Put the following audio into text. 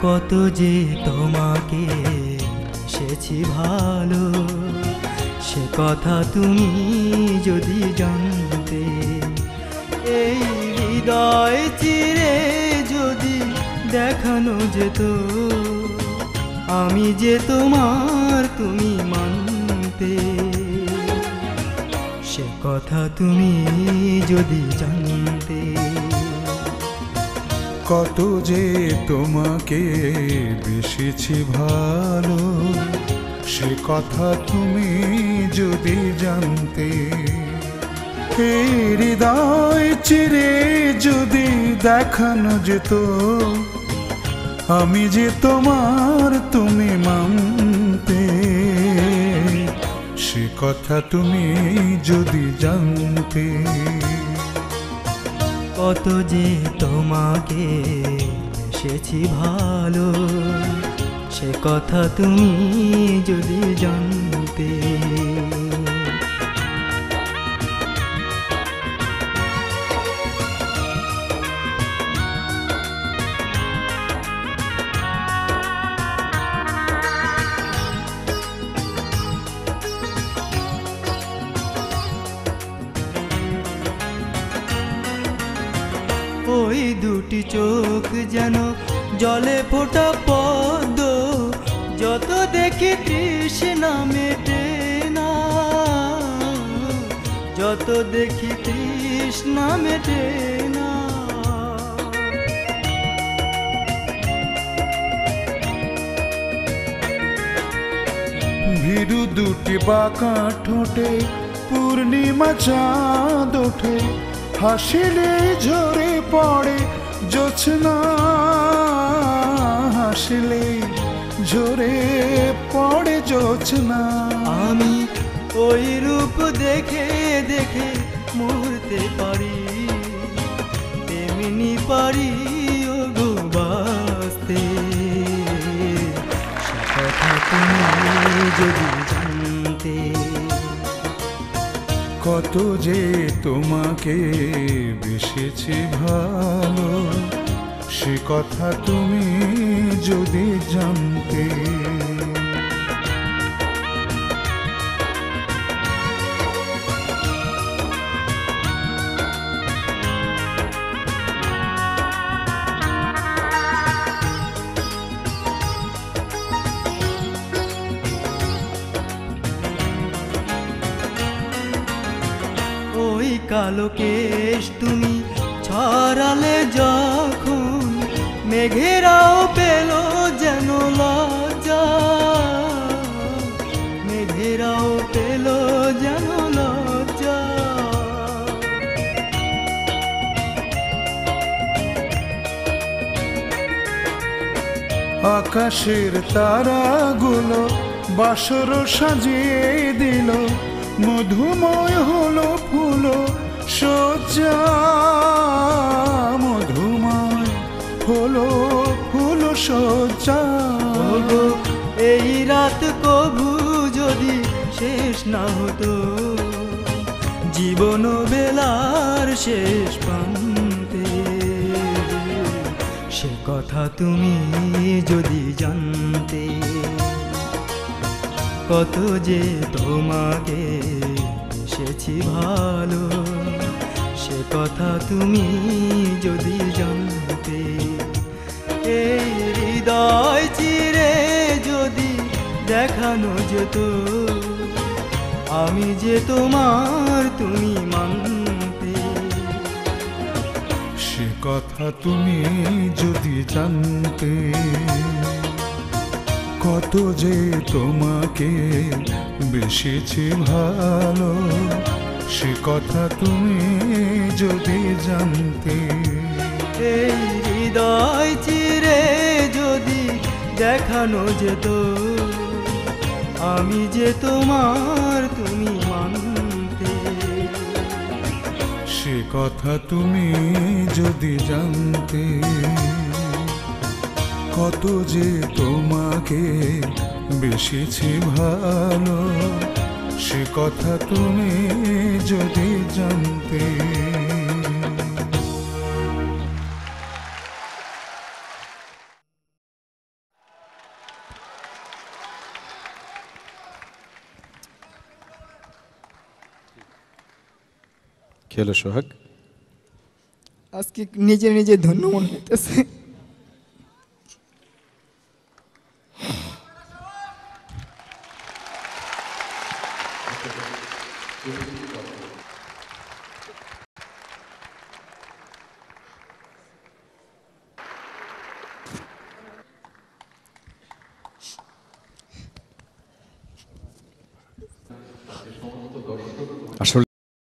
কত যে তোমাকে বেসেছি ভালো, সে কথা তুমি যদি জানতে। এই হৃদয় চিরে যদি দেখানো যেত, আমি যে তোমার তুমি মানতে। সে কথা তুমি যদি জানতে। কত যে তোমাকে বেসেছি ভালো, সে কথা তুমি যদি জানতে। এই হৃদয় চিরে যদি দেখানো যেত, আমি যে তোমার তুমি মানতে। সে কথা তুমি যদি জানতে। কত যে তোমাকে বেসেছি ভালো, সে কথা তুমি যদি জানতে। ওই দুটি চোখ যেন জলে ফোটা পদ্ম, যত দেখি তৃষ্ণা মেটে না, যত দেখি তৃষ্ণা মেটে না। ভীরু দুটি বাঁকা ঠোঁটে পূর্ণিমা চাঁদ ওঠে, হাসিলে ঝরে পড়ে জোছনা, হাসিলে ঝরে পড়ে জোছনা। আমি ওই রূপ দেখে দেখে মরতে পারি, তেমনি পারি ও গো বাঁচতে। সে কথা তুমি যদি জানতে। কত যে তোমাকে বেসেছি ভালো, সে কথা তুমি যদি জানতে। ওই কালো কেশ তুমি ছড়ালে যখন, মেঘেরাও পেল যেন লজ্জা, মেঘেরাও পেল যেন লজ্জা। আকাশের তারাগুলো বাসর সাজিয়ে দিল, মধুময় হলো ফুল সজ্জা, মধুময় হলো ফুল সজ্জা। ওগো এই রাত কভু যদি শেষ না হতো, জীবন বেলার শেষ প্রান্তে। সে কথা তুমি যদি জানতে। কত যে তোমাকে বেসেছি ভালো, সে কথা তুমি যদি জানতে। এই হৃদয় চিরে যদি দেখানো যেত, আমি যে তোমার তুমি মানতে। সে কথা তুমি যদি জানতে। কত যে তোমাকে বেসেছি ভালো, সে কথা তুমি যদি জানতে। এই হৃদয় চিরে যদি দেখানো যেত, আমি যে তোমার তুমি মানতে। সে কথা তুমি যদি জানতে। কত যে তোমাকে বেসেছি ভালো, সে কথা তুমি যদি জানতে। কি হলো সোহাগ? আজকে নিজে নিজে ধন্য মনে হইতেছে।